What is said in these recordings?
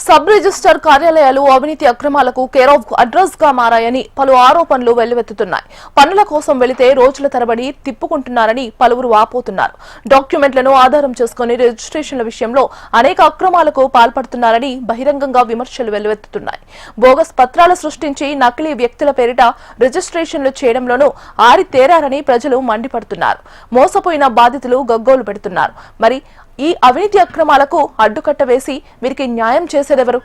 Sub register కార్యాలయాలు అవినీతి అక్రమాలకు కేర్ ఆఫ్ అడ్రస్ గా మారాయని పలు ఆరోపణలు వెల్లువెత్తుతున్నాయి. పనుల కోసం వెళితే రోజుల తరబడి తిప్పుకుంటున్నారని పలువురు వాపోతున్నారు. డాక్యుమెంట్లను ఆధారం చేసుకుని రిజిస్ట్రేషన్ల విషయంలో అనేక అక్రమాలకు పాల్పడుతున్నారని బహిరంగంగా విమర్శలు వెల్లువెత్తుతున్నాయి. బోగస్ పత్రాలు సృష్టించి నకిలీ వ్యక్తుల పేరిట రిజిస్ట్రేషన్లు చేయడంలోనూ ఆరితేరారని ప్రజలు మండిపడుతున్నారు. మోసపోయిన బాధితులు గగ్గోలు పెడుతున్నారు. మరి ఈ అవినీతి అక్రమాలకు అడ్డుకట్ట వేసి వీరికి న్యాయం చేసేదెవరు?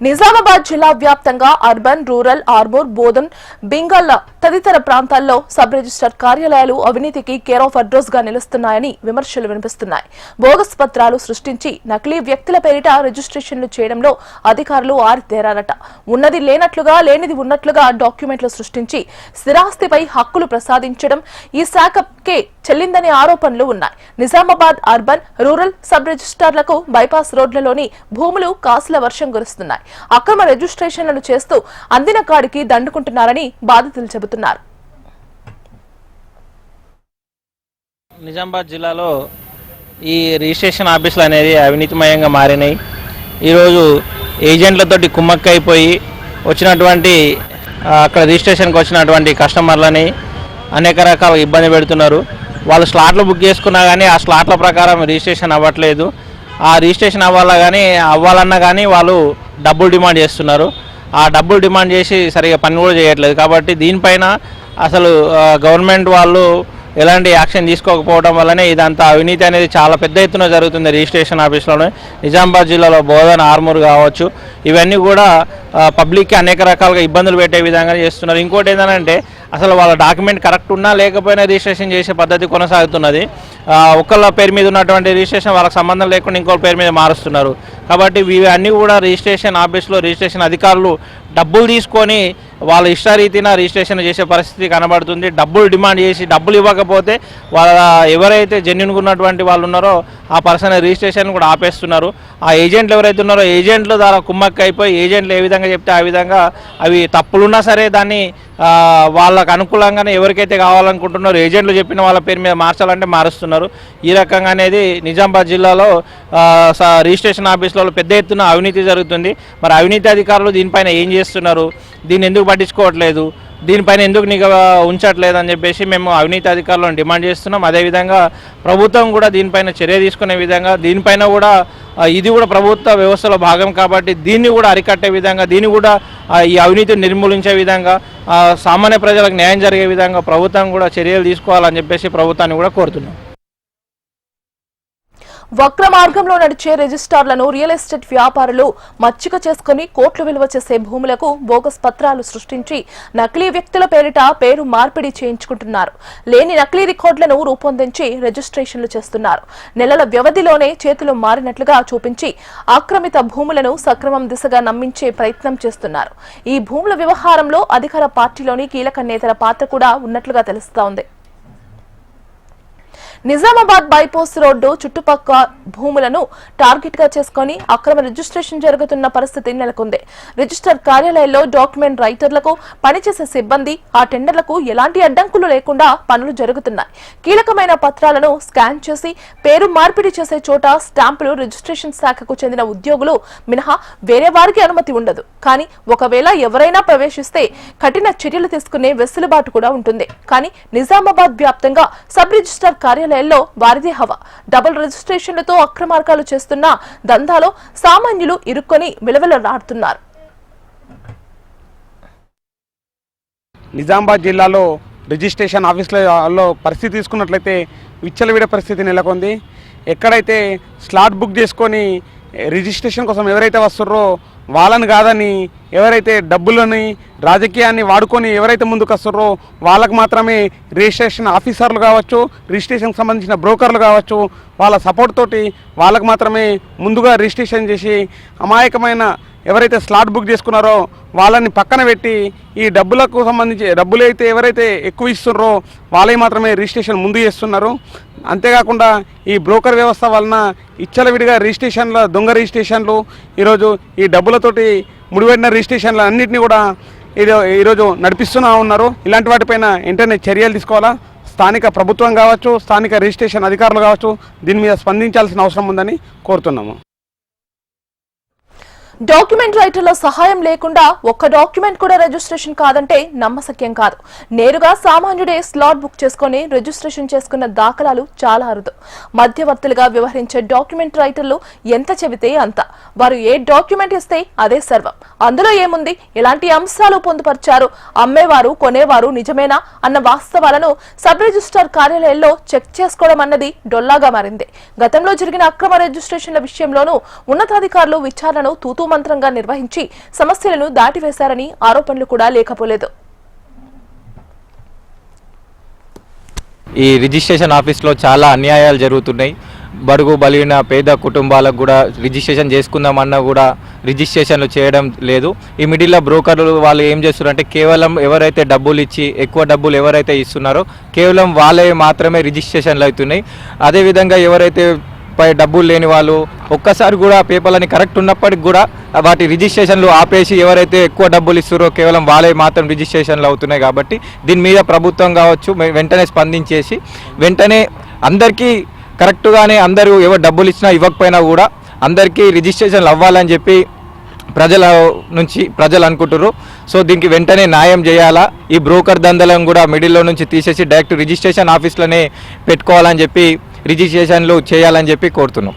నిజామాబాద్ జిల్లా వ్యాప్తంగా అర్బన్, రూరల్, ఆర్మూర్, బోధన్, బింగల్ తదితర ప్రాంతాల్లో సబ్ రిజిస్టర్ కార్యాలయాలు అవినీతికి కేర్ ఆఫ్ అడ్రస్ గా నిలుస్తున్నాయని విమర్శలు వినిపిస్తున్నాయి. బోగస్ పత్రాలు సృష్టించి నకిలీ వ్యక్తుల పేరిట రిజిస్ట్రేషన్లు చేయడంలో అధికారులు ఆరితేరారట. ఉన్నది లేనట్లుగా, లేనిది ఉన్నట్లుగా డాక్యుమెంట్లు సృష్టించి స్థిరాస్తిపై హక్కులు ప్రసాదించడం ఈ శాఖకే చెల్లిందనే ఆరోపణలు ఉన్నాయి. నిజామాబాద్ అర్బన్, రూరల్ సబ్ రిజిస్టార్లకు బైపాస్ రోడ్లలోని భూములు కాసుల వర్షం కురుస్తున్నాయి. అక్రమ రిజిస్ట్రేషన్లను చేస్తూ అందిన కాడికి దండుకుంటున్నారని బాధితులు చెబుతున్నారు. నిజామాబాద్ జిల్లాలో ఈ రిజిస్ట్రేషన్ ఆఫీసులు అనేది అవినీతిమయంగా మారినాయి. ఈరోజు ఏజెంట్లతోటి కుమ్మక్కైపోయి వచ్చినటువంటి అక్కడ రిజిస్ట్రేషన్కి వచ్చినటువంటి కస్టమర్లని అనేక రకాల ఇబ్బంది పెడుతున్నారు. వాళ్ళు స్లాట్లు బుక్ చేసుకున్నా కానీ ఆ స్లాట్ల ప్రకారం రిజిస్ట్రేషన్ అవ్వట్లేదు. ఆ రిజిస్ట్రేషన్ అవ్వాలన్నా కానీ వాళ్ళు డబ్బులు డిమాండ్ చేస్తున్నారు. ఆ డబ్బులు డిమాండ్ చేసి సరిగా పని కూడా చేయట్లేదు. కాబట్టి దీనిపైన అసలు గవర్నమెంట్ వాళ్ళు ఎలాంటి యాక్షన్ తీసుకోకపోవడం వల్లనే ఇదంతా అవినీతి అనేది చాలా పెద్ద ఎత్తున జరుగుతుంది. రిజిస్ట్రేషన్ ఆఫీస్లోనే నిజామాబాద్ జిల్లాలో బోధన, ఆర్మూర్ కావచ్చు, ఇవన్నీ కూడా పబ్లిక్కి అనేక రకాలుగా ఇబ్బందులు పెట్టే విధంగా చేస్తున్నారు. ఇంకోటి ఏంటంటే అసలు వాళ్ళ డాక్యుమెంట్ కరెక్ట్ ఉన్నా లేకపోయినా రిజిస్ట్రేషన్ చేసే పద్ధతి కొనసాగుతున్నది. ఒకళ్ళ పేరు మీద ఉన్నటువంటి రిజిస్ట్రేషన్ వాళ్ళకి సంబంధం లేకుండా ఇంకోళ్ళ పేరు మీద మారుస్తున్నారు. కాబట్టి ఇవన్నీ కూడా రిజిస్ట్రేషన్ ఆఫీస్లో రిజిస్ట్రేషన్ అధికారులు డబ్బులు తీసుకొని వాళ్ళ ఇష్టారీతిన రిజిస్ట్రేషన్ చేసే పరిస్థితి కనబడుతుంది. డబ్బులు డిమాండ్ చేసి డబ్బులు ఇవ్వకపోతే వాళ్ళ ఎవరైతే జెన్యున్గా ఉన్నటువంటి వాళ్ళు ఉన్నారో ఆ పర్సన్ రిజిస్ట్రేషన్ కూడా ఆపేస్తున్నారు. ఆ ఏజెంట్లు ఎవరైతే ఉన్నారో ఏజెంట్ల ద్వారా కుమ్మక్క అయిపోయి ఏజెంట్లు ఏ విధంగా చెప్తే ఆ విధంగా అవి తప్పులున్నా సరే దాన్ని వాళ్ళకు అనుకూలంగానే ఎవరికైతే కావాలనుకుంటున్నారో ఏజెంట్లు చెప్పిన వాళ్ళ పేరు మీద మార్చాలంటే మారుస్తున్నారు. ఈ రకంగా అనేది నిజామాబాద్ జిల్లాలో రిజిస్ట్రేషన్ ఆఫీసులలో పెద్ద ఎత్తున అవినీతి జరుగుతుంది. మరి అవినీతి అధికారులు దీనిపైన ఏం చేస్తున్నారు, దీన్ని ఎందుకు పట్టించుకోవట్లేదు, దీనిపైన ఎందుకు నిఘా ఉంచట్లేదు అని చెప్పేసి మేము అవినీతి అధికారులను డిమాండ్ చేస్తున్నాం. అదేవిధంగా ప్రభుత్వం కూడా దీనిపైన చర్య తీసుకునే విధంగా, దీనిపైన కూడా ఇది కూడా ప్రభుత్వ వ్యవస్థలో భాగం కాబట్టి దీన్ని కూడా అరికట్టే విధంగా, దీన్ని కూడా ఈ అవినీతిని నిర్మూలించే విధంగా, సామాన్య ప్రజలకు న్యాయం జరిగే విధంగా ప్రభుత్వం కూడా చర్యలు తీసుకోవాలని చెప్పేసి ప్రభుత్వాన్ని కూడా కోరుతున్నాం. వక్ర మార్గంలో నడిచే రిజిస్టార్లను రియల్ ఎస్టేట్ వ్యాపారులు మచ్చిక చేసుకుని కోట్లు విలువ చేసే భూములకు బోగస్ పత్రాలు సృష్టించి నకిలీ వ్యక్తుల పేరు మార్పిడి చేయించుకుంటున్నారు. లేని నకిలీ రికార్డులను రూపొందించి రిజిస్ట్రేషన్లు చేస్తున్నారు. నెలల వ్యవధిలోనే చేతులు మారినట్లుగా చూపించి ఆక్రమిత భూములను సక్రమం దిశగా నమ్మించే ప్రయత్నం చేస్తున్నారు. ఈ భూముల వ్యవహారంలో అధికార పార్టీలోని కీలక నేతల పాత్ర కూడా ఉన్నట్లుగా తెలుస్తోంది. నిజామాబాద్ బైపాస్ రోడ్డు చుట్టుపక్కల భూములను టార్గెట్ గా చేసుకుని అక్రమ రిజిస్ట్రేషన్ జరుగుతున్న పరిస్థితి నెలకొంది. రిజిస్టర్ కార్యాలయాల్లో డాక్యుమెంట్ రైటర్లకు, పనిచేసే సిబ్బంది, ఆ టెండర్లకు ఎలాంటి అడ్డంకులు లేకుండా పనులు జరుగుతున్నాయి. కీలకమైన పత్రాలను స్కాన్ చేసి పేరు మార్పిడి చేసే చోట స్టాంపులు రిజిస్ట్రేషన్ శాఖకు చెందిన ఉద్యోగులు మినహా వేరే వారికి అనుమతి ఉండదు. కానీ ఒకవేళ ఎవరైనా ప్రవేశిస్తే కఠిన చర్యలు తీసుకునే వెసులుబాటు కూడా ఉంటుంది. కానీ నిజామాబాద్ వ్యాప్తంగా సబ్ రిజిస్టర్ కార్యాలయాల్లో వారిదే హవా. డబుల్ రిజిస్ట్రేషన్లతో అక్రమార్గాలు చేస్తున్న దందాలో సామాన్యులు ఇరుక్కొని విలవిలలాడుతున్నారు. నిజామాబాద్ జిల్లాలో రిజిస్ట్రేషన్ ఆఫీసులలో పరిస్థితి తీసుకున్నట్లయితే విచ్చలవిడ పరిస్థితి నెలకొంది. ఎక్కడైతే స్లాట్ బుక్ చేసుకొని రిజిస్ట్రేషన్ కోసం ఎవరైతే వస్తున్నారో వాళ్ళని కాదని, ఎవరైతే డబ్బులని రాజకీయాన్ని వాడుకొని ఎవరైతే ముందుకు వస్తున్నారో వాళ్ళకు మాత్రమే రిజిస్ట్రేషన్ ఆఫీసర్లు కావచ్చు, రిజిస్ట్రేషన్కి సంబంధించిన బ్రోకర్లు కావచ్చు, వాళ్ళ సపోర్ట్ తోటి వాళ్ళకు మాత్రమే ముందుగా రిజిస్ట్రేషన్ చేసి అమాయకమైన ఎవరైతే స్లాట్ బుక్ చేసుకున్నారో వాళ్ళని పక్కన పెట్టి ఈ డబ్బులకు సంబంధించి డబ్బులు అయితే ఎవరైతే ఎక్కువ ఇస్తున్నారో వాళ్ళే మాత్రమే రిజిస్ట్రేషన్ ముందు చేస్తున్నారు. అంతేకాకుండా ఈ బ్రోకర్ వ్యవస్థ వలన ఇచ్చలవిడిగా రిజిస్ట్రేషన్ల దొంగ రిజిస్ట్రేషన్లు ఈరోజు ఈ డబ్బులతోటి ముడిపడిన రిజిస్ట్రేషన్లు అన్నింటినీ కూడా ఈరోజు నడిపిస్తూనే ఉన్నారు. ఇలాంటి వాటిపైన వెంటనే చర్యలు తీసుకోవాలా. స్థానిక ప్రభుత్వం కావచ్చు, స్థానిక రిజిస్ట్రేషన్ అధికారులు కావచ్చు దీని మీద స్పందించాల్సిన అవసరం ఉందని కోరుతున్నాము. డాక్యుమెంట్ రైటర్ల సహాయం లేకుండా ఒక్క డాక్యుమెంట్ కూడా రిజిస్ట్రేషన్ కాదంటే నమ్మశక్యం కాదు. నేరుగా సామాన్యుడే స్లాట్ బుక్ చేసుకుని రిజిస్ట్రేషన్ చేసుకున్న దాఖలాలు చాలా అరుదు. మధ్యవర్తులుగా వ్యవహరించే డాక్యుమెంట్ రైటర్లు ఎంత చెబితే అంత. వారు ఏ డాక్యుమెంట్ ఇస్తే అదే సర్వం. అందులో ఏముంది, ఎలాంటి అంశాలు పొందుపరిచారు, అమ్మేవారు కొనేవారు నిజమేనా అన్న వాస్తవాలను సబ్ రిజిస్ట్రార్ కార్యాలయంలో చెక్ చేసుకోవడం అన్నది డొల్లాగా మారింది. గతంలో జరిగిన అక్రమ రిజిస్ట్రేషన్ల విషయంలోనూ ఉన్నతాధికారులు విచారణను తూతూ మంత్రంగా నిర్వహించి సమస్యలను దాటివేశారని ఆరోపణలు కూడా లేకపోలేదు. ఈ రిజిస్ట్రేషన్ ఆఫీస్లో చాలా అన్యాయాలు జరుగుతున్నాయి. బడుగు బలిగిన పేద కుటుంబాలకు కూడా రిజిస్ట్రేషన్ చేసుకుందామన్నా కూడా రిజిస్ట్రేషన్లు చేయడం లేదు. ఈ మిడిల్లో బ్రోకర్లు వాళ్ళు ఏం చేస్తున్నారంటే కేవలం ఎవరైతే డబ్బులు ఇచ్చి ఎక్కువ డబ్బులు ఎవరైతే ఇస్తున్నారో కేవలం వాళ్ళే మాత్రమే రిజిస్ట్రేషన్లు అవుతున్నాయి. అదేవిధంగా ఎవరైతే డబ్బులు లేని వాళ్ళు ఒక్కసారి కూడా పేపర్లని కరెక్ట్ ఉన్నప్పటికి కూడా వాటి రిజిస్ట్రేషన్లు ఆపేసి ఎవరైతే ఎక్కువ డబ్బులు ఇస్తారో కేవలం వాళ్ళే మాత్రం రిజిస్ట్రేషన్లు అవుతున్నాయి. కాబట్టి దీని మీద ప్రభుత్వం కావచ్చు వెంటనే స్పందించేసి వెంటనే అందరికీ కరెక్ట్గానే అందరూ ఎవరు డబ్బులు ఇచ్చినా ఇవ్వకపోయినా కూడా అందరికీ రిజిస్ట్రేషన్లు అవ్వాలని చెప్పి ప్రజలు అనుకుంటారు. సో దీనికి వెంటనే న్యాయం చేయాలా. ఈ బ్రోకర్ దందలను కూడా మిడిల్లో నుంచి తీసేసి డైరెక్ట్ రిజిస్ట్రేషన్ ఆఫీస్లోనే పెట్టుకోవాలని చెప్పి రిజిస్ట్రేషన్లు చేయాలని చెప్పి కోరుతున్నాం.